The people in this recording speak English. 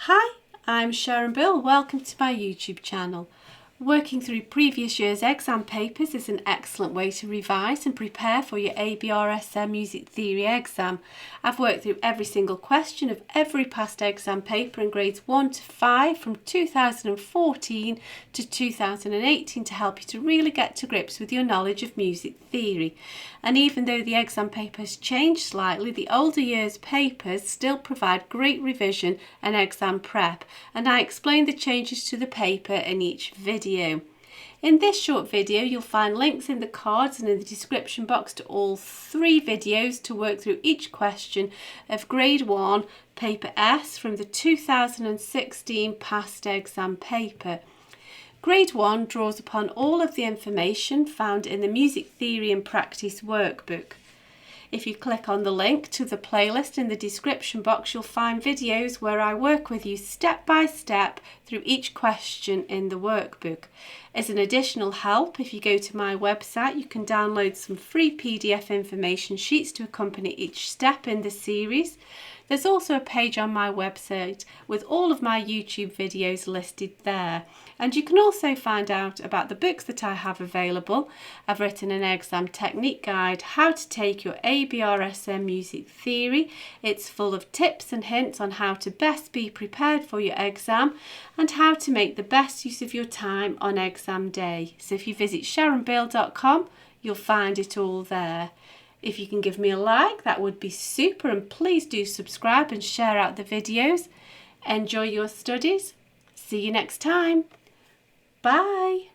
Hi, I'm Sharon. Welcome to my YouTube channel. Working through previous year's exam papers is an excellent way to revise and prepare for your ABRSM Music Theory exam. I've worked through every single question of every past exam paper in grades 1 to 5 from 2014 to 2018 to help you to really get to grips with your knowledge of music theory. And even though the exam paper has changed slightly, the older year's papers still provide great revision and exam prep, and I explain the changes to the paper in each video. In this short video, you'll find links in the cards and in the description box to all 3 videos to work through each question of Grade 1, Paper S from the 2016 past exam paper. Grade 1 draws upon all of the information found in the Music Theory and Practice workbook. If you click on the link to the playlist in the description box, you'll find videos where I work with you step by step through each question in the workbook. As an additional help, if you go to my website, you can download some free PDF information sheets to accompany each step in the series. There's also a page on my website with all of my YouTube videos listed there. And you can also find out about the books that I have available. I've written an exam technique guide, How to Take Your ABRSM Music Theory. It's full of tips and hints on how to best be prepared for your exam and how to make the best use of your time on exam day. So if you visit sharonbill.com, you'll find it all there. If you can give me a like, that would be super, and please do subscribe and share out the videos. Enjoy your studies. See you next time. Bye.